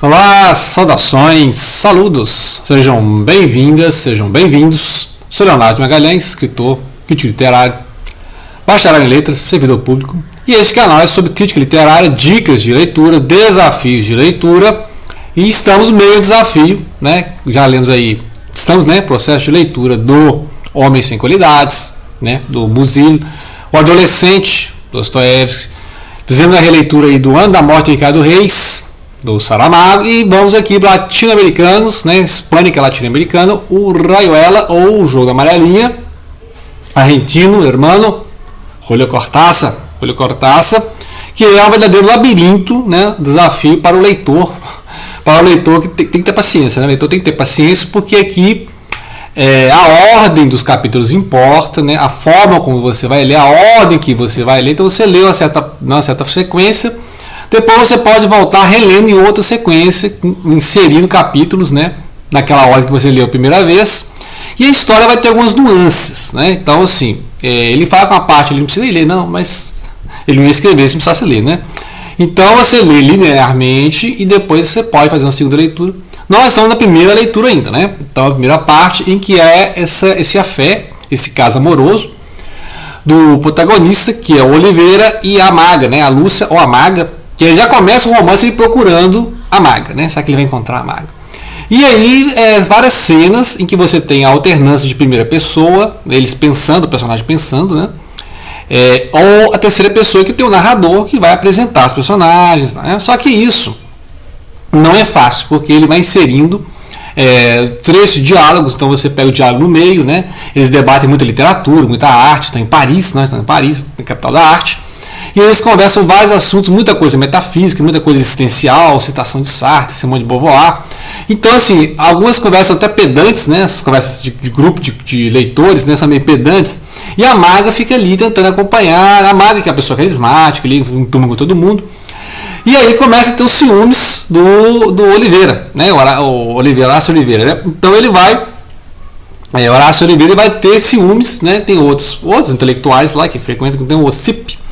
Olá, saudações, saludos, sejam bem-vindas, sejam bem-vindos. Sou Leonardo Magalhães, escritor, crítico literário, bacharel em letras, servidor público. E esse canal é sobre crítica literária, dicas de leitura, desafios de leitura. E estamos no meio do desafio, né? Já lemos aí, estamos no processo de leitura do Homem Sem Qualidades, né? Do Musil, O Adolescente, Dostoiévski. Fizemos a releitura aí do Ano da Morte de Ricardo Reis, do Saramago, e vamos aqui para latino-americanos, né, hispânica latino-americano, o Rayuela ou o Jogo da Amarelinha, argentino, hermano, Julio Cortázar, que é um verdadeiro labirinto, né, desafio para o leitor que tem que ter paciência, né, o leitor tem que ter paciência, porque aqui a ordem dos capítulos importa, né, a forma como você vai ler, a ordem que você vai ler, então você lê uma certa frequência. Depois você pode voltar relendo em outra sequência, inserindo capítulos, né, naquela ordem que você leu a primeira vez. E a história vai ter algumas nuances, né? Então, assim, ele fala com a parte, ele não precisa ler, não, mas ele não ia escrever se não precisasse ler, né? Então você lê linearmente e depois você pode fazer uma segunda leitura. Nós estamos na primeira leitura ainda, né? Então a primeira parte em que é esse afé, esse caso amoroso do protagonista, que é o Oliveira, e a maga, né? A Lúcia ou a maga, que ele já começa o romance ele procurando a maga, né? Será que ele vai encontrar a maga? E aí, várias cenas em que você tem a alternância de primeira pessoa, eles pensando, o personagem pensando, né? Ou a terceira pessoa, que tem o narrador que vai apresentar os personagens, né? Só que isso não é fácil, porque ele vai inserindo trechos de diálogos, então você pega o diálogo no meio, né? Eles debatem muita literatura, muita arte, estão em Paris, né? Estão em Paris, na capital da arte. E eles conversam vários assuntos, muita coisa metafísica, muita coisa existencial, citação de Sartre, Simone de Beauvoir. Então, assim, algumas conversas até pedantes, né? As conversas de grupo de leitores, né? São meio pedantes. E a maga fica ali tentando acompanhar. A maga, que é a pessoa carismática, ali, turma com todo mundo. E aí começa a ter os ciúmes do Oliveira, né? O Horácio Oliveira, né? Então ele vai... Horácio Oliveira vai ter ciúmes, né? Tem outros intelectuais lá que frequentam, tem o Ossip.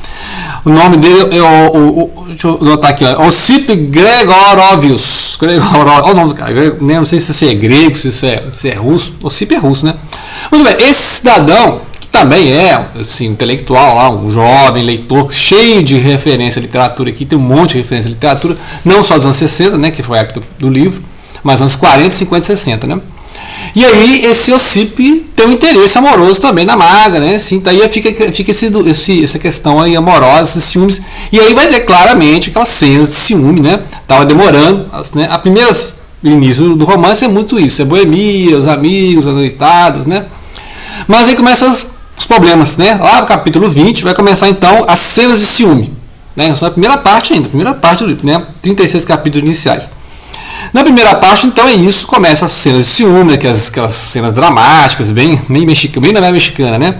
O nome dele é deixa eu notar aqui, Ossip Gregorovius. Olha o nome do cara. Eu não sei se isso é grego, se isso é russo. Ossip é russo, né? Muito bem, esse cidadão, que também é assim, intelectual, lá, um jovem leitor, cheio de referência à literatura aqui, tem um monte de referência à literatura, não só dos anos 60, né, que foi a época do livro, mas anos 40, 50 e 60, né? E aí esse Ossip tem um interesse amoroso também na maga, né? Assim, daí fica essa questão aí amorosa, esses ciúmes. E aí vai ter claramente aquelas cenas de ciúme, né? Tava demorando, né? A primeira início do romance é muito isso, é boemia, os amigos, as noitadas, né? Mas aí começam os problemas, né? Lá no capítulo 20 vai começar então as cenas de ciúme, né? Só a primeira parte ainda, primeira parte do livro, né? 36 capítulos iniciais. Na primeira parte, então, é isso, começa as cenas de ciúme, aquelas cenas dramáticas, bem novela mexicana, né?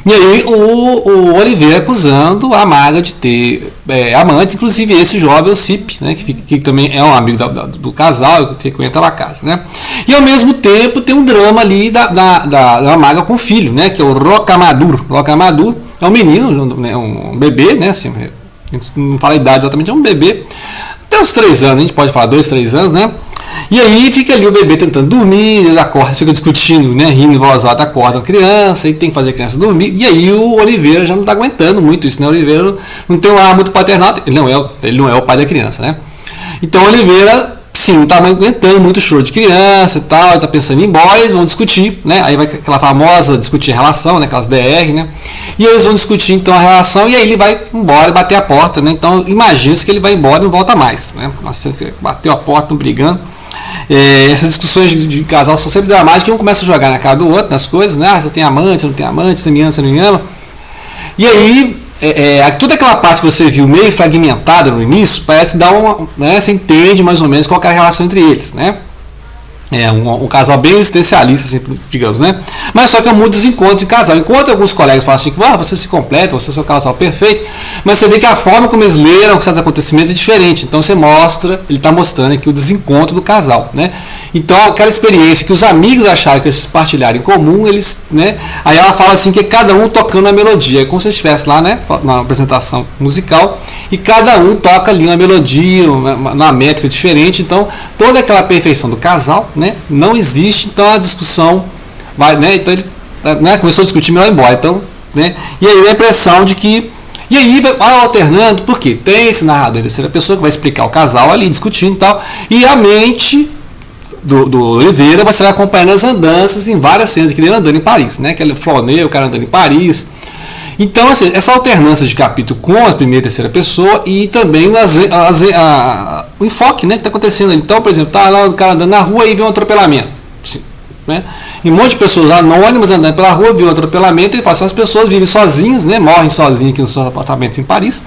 E aí o Oliveira acusando a maga de ter amantes, inclusive esse jovem Ossip, né, que também é um amigo do casal, que frequenta lá a casa, né? E ao mesmo tempo tem um drama ali da maga com o filho, né, que é o Rocamadour. Rocamadour é um menino, né, um bebê, né, assim, a gente não fala a idade exatamente, é um bebê, até uns 3 anos, a gente pode falar 2, 3 anos, né? E aí fica ali o bebê tentando dormir, eles acordam, fica discutindo, né? Rindo em voz alta, acordam a criança, e tem que fazer a criança dormir. E aí o Oliveira já não está aguentando muito isso, né? O Oliveira não tem um ar muito paternal, ele não é o pai da criança, né? Então o Oliveira, sim, não está aguentando muito choro de criança e tal, ele está pensando em ir embora, eles vão discutir, né? Aí vai aquela famosa discutir a relação, né? Aquelas DR, né? E eles vão discutir então a relação e aí ele vai embora, bater a porta, né? Então imagina-se que ele vai embora e não volta mais, né? Nossa, você bateu a porta, estão brigando. Essas discussões de casal são sempre dramáticas, um começa a jogar na cara do outro, nas coisas, né? Você tem amante, você não tem amante, você me ama, você não me ama. E aí, toda aquela parte que você viu meio fragmentada no início, parece dar né? Você entende mais ou menos qual é a relação entre eles, né? Um casal bem existencialista, assim, digamos, né? Mas só que é muito desencontro de casal. Enquanto alguns colegas falam assim, que você se completa, você é o seu casal perfeito, mas você vê que a forma como eles leram certos acontecimentos é diferente. Então ele está mostrando aqui o desencontro do casal, né? Então aquela experiência que os amigos acharam que eles partilharam em comum, eles, né? Aí ela fala assim que cada um tocando a melodia, como se estivesse lá, né? Na apresentação musical, e cada um toca ali uma melodia, uma métrica diferente. Então, toda aquela perfeição do casal, né, não existe. Então, a discussão vai, né, então ele, né, começou a discutir melhor ir embora. Então, né, e aí a impressão de que e aí vai alternando, porque tem esse narrador em terceira pessoa que vai explicar o casal ali discutindo e tal, e a mente do Oliveira você vai acompanhando as andanças em várias cenas que ele andando em Paris, né? Aquele Flaunet, o cara andando em Paris. Então, assim, essa alternância de capítulo com a primeira e terceira pessoa e também o enfoque, né, que está acontecendo. Então, por exemplo, tá lá o cara andando na rua e vê um atropelamento. Assim, né? E um monte de pessoas anônimas andando pela rua, viu um atropelamento e fala assim, as pessoas vivem sozinhas, né, morrem sozinhas aqui nos seus apartamentos em Paris.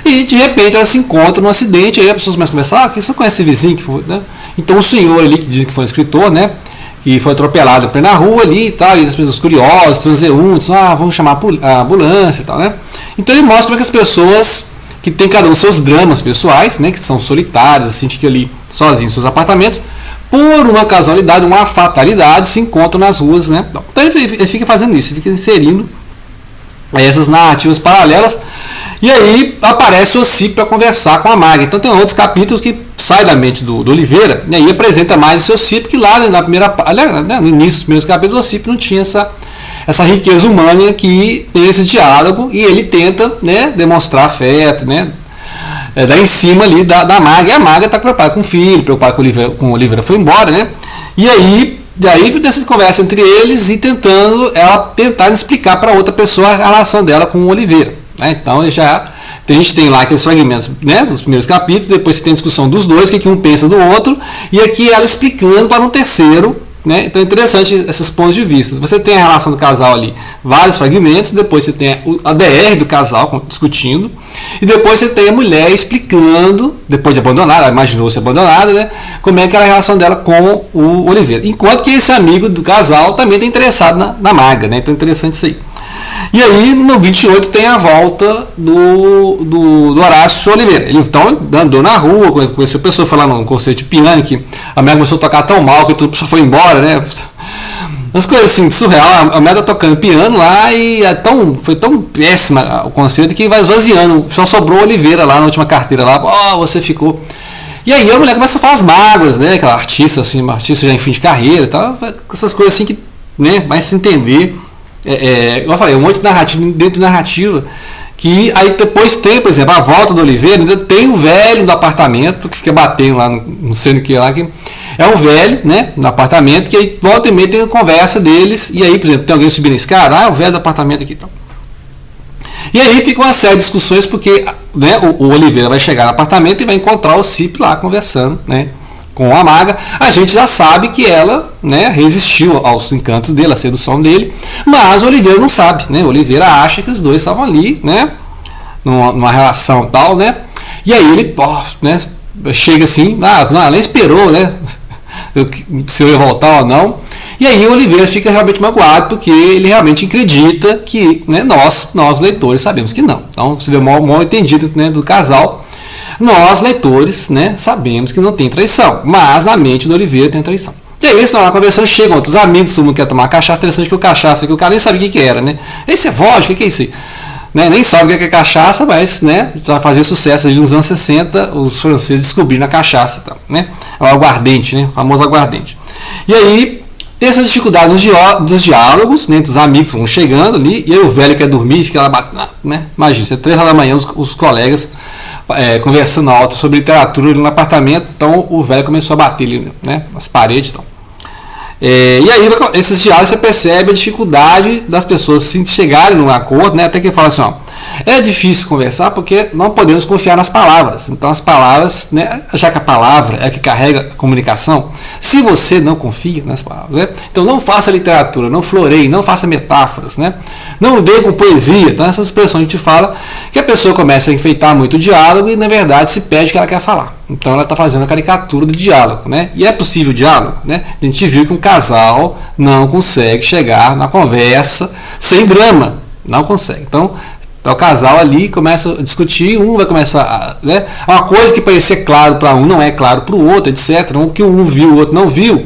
E de repente elas se encontram num acidente, aí as pessoas começam a conversar, quem só conhece esse vizinho que foi, né? Então o senhor ali, que diz que foi um escritor, né, que foi atropelado na rua ali e tal, e as pessoas curiosas, transeuntes, vamos chamar a ambulância e tal, né? Então ele mostra como é que as pessoas que tem cada um seus dramas pessoais, né, que são solitários, assim, ficam ali sozinhos em seus apartamentos, por uma casualidade, uma fatalidade, se encontram nas ruas, né? Então ele fica fazendo isso, ele fica inserindo essas narrativas paralelas. E aí aparece o Ocipe para conversar com a Maga. Então tem outros capítulos que sai da mente do Oliveira, e aí apresenta mais o seu Ocipe, que lá na primeira, né, no início dos primeiros capítulos, o Ocipe não tinha essa riqueza humana que tem esse diálogo, e ele tenta, né, demonstrar afeto, né, dar em cima ali da Maga, e a Maga está preocupada com o filho, preocupada com o Oliveira foi embora, né, e aí dessas conversas entre eles e tentar explicar para outra pessoa a relação dela com o Oliveira, né? Então a gente tem lá aqueles fragmentos, né, dos primeiros capítulos, depois tem a discussão dos dois, o que um pensa do outro, e aqui ela explicando para um terceiro, né? Então é interessante esses pontos de vista. Você tem a relação do casal ali, vários fragmentos, depois você tem a DR do casal discutindo, e depois você tem a mulher explicando, depois de abandonada, imaginou-se abandonada, né, como é que era a relação dela com o Oliveira. Enquanto que esse amigo do casal também está interessado na Maga, né? Então é interessante isso aí. E aí, no 28, tem a volta do Horácio Oliveira. Ele então andou na rua, conheceu a pessoa, foi lá num concerto de piano, que a mulher começou a tocar tão mal que todo mundo foi embora, né? Umas coisas assim, surreal. A mulher tá tocando piano lá e foi tão péssima o concerto que vai esvaziando. Só sobrou Oliveira lá na última carteira lá. Você ficou. E aí a mulher começa a falar as mágoas, né? Aquela artista, assim, uma artista já em fim de carreira e tal. Essas coisas assim que, né, vai se entender. Como eu falei, um monte de narrativa dentro de narrativa, que aí depois tem, por exemplo, a volta do Oliveira, ainda tem o velho do apartamento, que fica batendo lá, não sei no que lá, que é um velho, né, no apartamento, que aí volta e meia tem a conversa deles, e aí, por exemplo, tem alguém subindo a escada, o velho do apartamento aqui. Então. E aí fica uma série de discussões, porque, né, o Oliveira vai chegar no apartamento e vai encontrar o Ocipe lá conversando, né, com a Maga. A gente já sabe que ela, né, resistiu aos encantos dele, à sedução dele, mas o Oliveira não sabe, né? O Oliveira acha que os dois estavam ali, né, numa relação tal, né? E aí ele, né, chega assim, ela esperou, né, se eu ia voltar ou não. E aí o Oliveira fica realmente magoado, porque ele realmente acredita que, né, nós leitores sabemos que não. Então você vê o mal entendido, né, do casal. Nós, leitores, né, sabemos que não tem traição, mas na mente do Oliveira tem traição. E aí eles estão lá conversando, chegam outros amigos, todo mundo quer tomar cachaça, interessante que o cachaça, que o cara nem sabe o que era, né? Esse é vodka, o que é isso aí? Né? Nem sabe o que é cachaça, mas, né, vai fazer sucesso ali nos anos 60, os franceses descobriram a cachaça, então, né? O aguardente, né? O famoso aguardente. E aí tem essas dificuldades dos diálogos, né, entre os amigos que vão chegando ali, e aí o velho quer dormir, fica lá batendo, né? Imagina, você 3 horas da manhã, os colegas conversando alto sobre literatura no apartamento, então o velho começou a bater ali, né, nas paredes. Então. E aí, esses diálogos, você percebe a dificuldade das pessoas se chegarem num acordo, né, até que ele fala assim, é difícil conversar porque não podemos confiar nas palavras. Então as palavras, né, já que a palavra é a que carrega a comunicação, se você não confia nas palavras, né, então não faça literatura, não floreie, não faça metáforas, né, não venha com poesia. Então essas expressões a gente fala que a pessoa começa a enfeitar muito o diálogo e na verdade se perde o que ela quer falar. Então ela está fazendo a caricatura do diálogo, né? E é possível o diálogo, né? A gente viu que um casal não consegue chegar na conversa sem drama, não consegue. Então o casal ali começa a discutir, um vai começar, né? Uma coisa que parecia claro para um não é claro para o outro, etc. O que um viu, o outro não viu,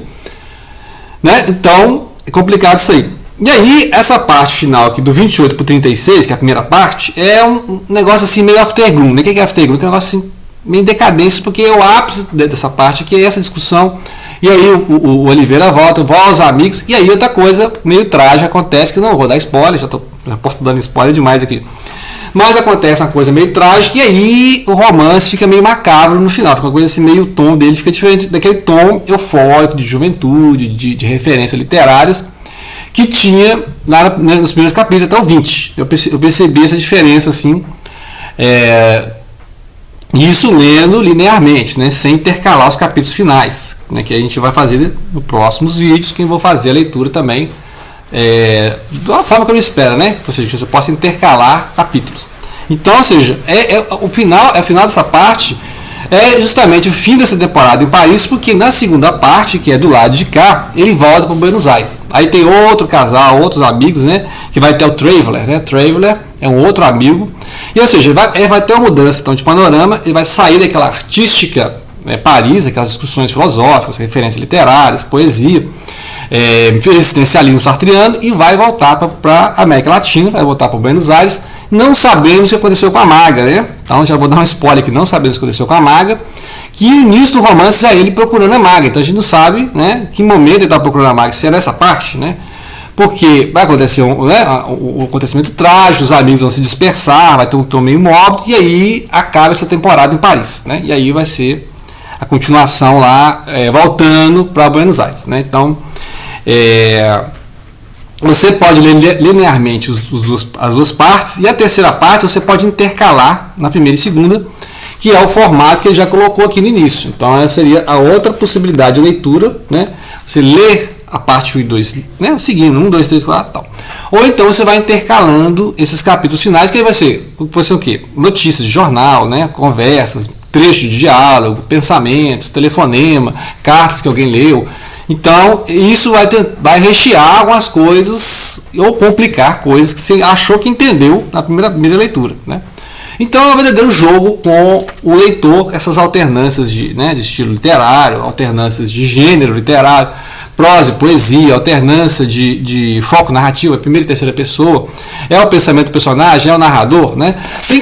né? Então é complicado isso aí. E aí, essa parte final aqui do 28 para o 36, que é a primeira parte, é um negócio assim meio aftergloom. Né? O que é aftergloom? É um negócio assim meio decadência, porque é o ápice dessa parte aqui é essa discussão. E aí o Oliveira volta aos amigos, e aí outra coisa meio trágica acontece, que não vou dar spoiler, já posso dando spoiler demais aqui. Mas acontece uma coisa meio trágica, e aí o romance fica meio macabro no final, fica uma coisa assim, meio o tom dele fica diferente daquele tom eufórico de juventude, de referências literárias, que tinha lá nos primeiros capítulos, até o 20. Eu percebi essa diferença assim, isso lendo linearmente, né, sem intercalar os capítulos finais, né, que a gente vai fazer nos próximos vídeos, que eu vou fazer a leitura também de uma forma que eu não espero, né, ou seja, que você possa intercalar capítulos. Então, ou seja, o final dessa parte é justamente o fim dessa temporada em Paris, porque na segunda parte, que é do lado de cá, ele volta para Buenos Aires. Aí tem outro casal, outros amigos, né? Que vai ter o Traveler, né? Traveler é um outro amigo. E ou seja, vai ter uma mudança então, de panorama, ele vai sair daquela artística Paris, aquelas discussões filosóficas, referências literárias, poesia, existencialismo sartriano, e vai voltar para a América Latina, vai voltar para Buenos Aires. Não sabemos o que aconteceu com a Maga, né? Então já vou dar um spoiler que não sabemos o que aconteceu com a Maga, que o início do romance já é ele procurando a Maga. Então a gente não sabe, né, que momento ele está procurando a Maga, se é nessa parte, né? Porque vai acontecer o acontecimento trágico, os amigos vão se dispersar, vai ter um tom meio mórbido, e aí acaba essa temporada em Paris, né? E aí vai ser a continuação lá, voltando para Buenos Aires, né? Então, você pode ler linearmente as duas partes, e a terceira parte você pode intercalar na primeira e segunda, que é o formato que ele já colocou aqui no início. Então essa seria a outra possibilidade de leitura, né? Você ler a parte 1 e 2, né? Seguindo 1, 2, 3, 4 tal. Ou então você vai intercalando esses capítulos finais, que aí vai ser o quê? Notícias de jornal, né? Conversas, trechos de diálogo, pensamentos, telefonema, cartas que alguém leu. Então, isso vai rechear algumas coisas ou complicar coisas que você achou que entendeu na primeira leitura, né? Então, é um verdadeiro jogo com o leitor, essas alternâncias de estilo literário, alternâncias de gênero literário, prosa, poesia, alternância de foco narrativo, é primeira e terceira pessoa, é o pensamento do personagem, é o narrador, né?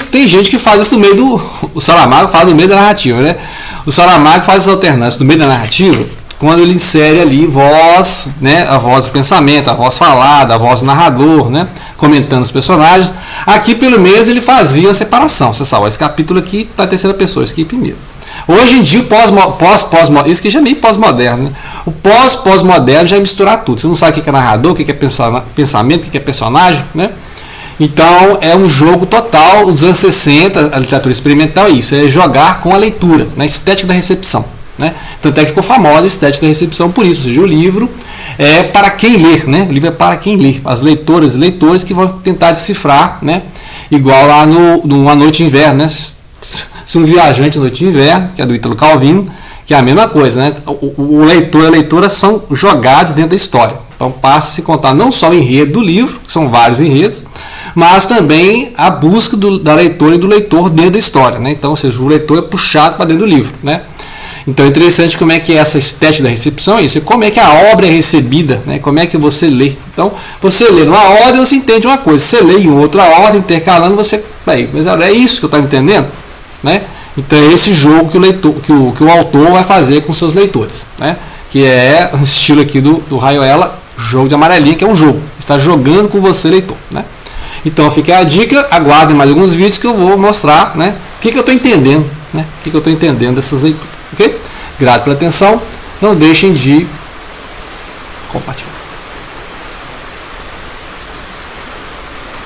Tem gente que faz isso no meio o Saramago faz no meio da narrativa, né? O Saramago faz essa alternância no meio da narrativa, quando ele insere ali voz, né, a voz do pensamento, a voz falada, a voz do narrador, né, comentando os personagens. Aqui, pelo menos, ele fazia a separação. Você sabe, esse capítulo aqui está a terceira pessoa, esse aqui primeiro. Hoje em dia, o isso aqui já é meio pós-moderno, né? O pós-moderno já é misturar tudo. Você não sabe o que é narrador, o que é pensamento, o que é personagem, né? Então, é um jogo total. Dos anos 60, a literatura experimental é isso, é jogar com a leitura, na estética da recepção. Né? Tanto é que ficou famosa a estética da recepção por isso, ou seja, o livro é para quem ler, né? O livro é para quem ler, as leitoras e leitores que vão tentar decifrar, né? Igual lá no A Noite de Inverno, né? Se um viajante à Noite de Inverno, que é do Ítalo Calvino, que é a mesma coisa, né? O leitor e a leitora são jogados dentro da história, então passa a se contar não só o enredo do livro, que são vários enredos, mas também a busca da leitora e do leitor dentro da história, né? Então, ou seja, o leitor é puxado para dentro do livro, né? Então é interessante como é que é essa estética da recepção, isso, como é que a obra é recebida, né? Como é que você lê. Então, você lê numa ordem, você entende uma coisa, você lê em outra ordem, intercalando, você... mas é isso que eu estou entendendo? Né? Então é esse jogo que o autor vai fazer com seus leitores, né? Que é o estilo aqui do Raioela, jogo de amarelinha, que é um jogo, está jogando com você, leitor, né? Então fica a dica, aguardem mais alguns vídeos que eu vou mostrar, né? O que eu estou entendendo, né? O que eu estou entendendo dessas leituras. Ok? Grato pela atenção. Não deixem de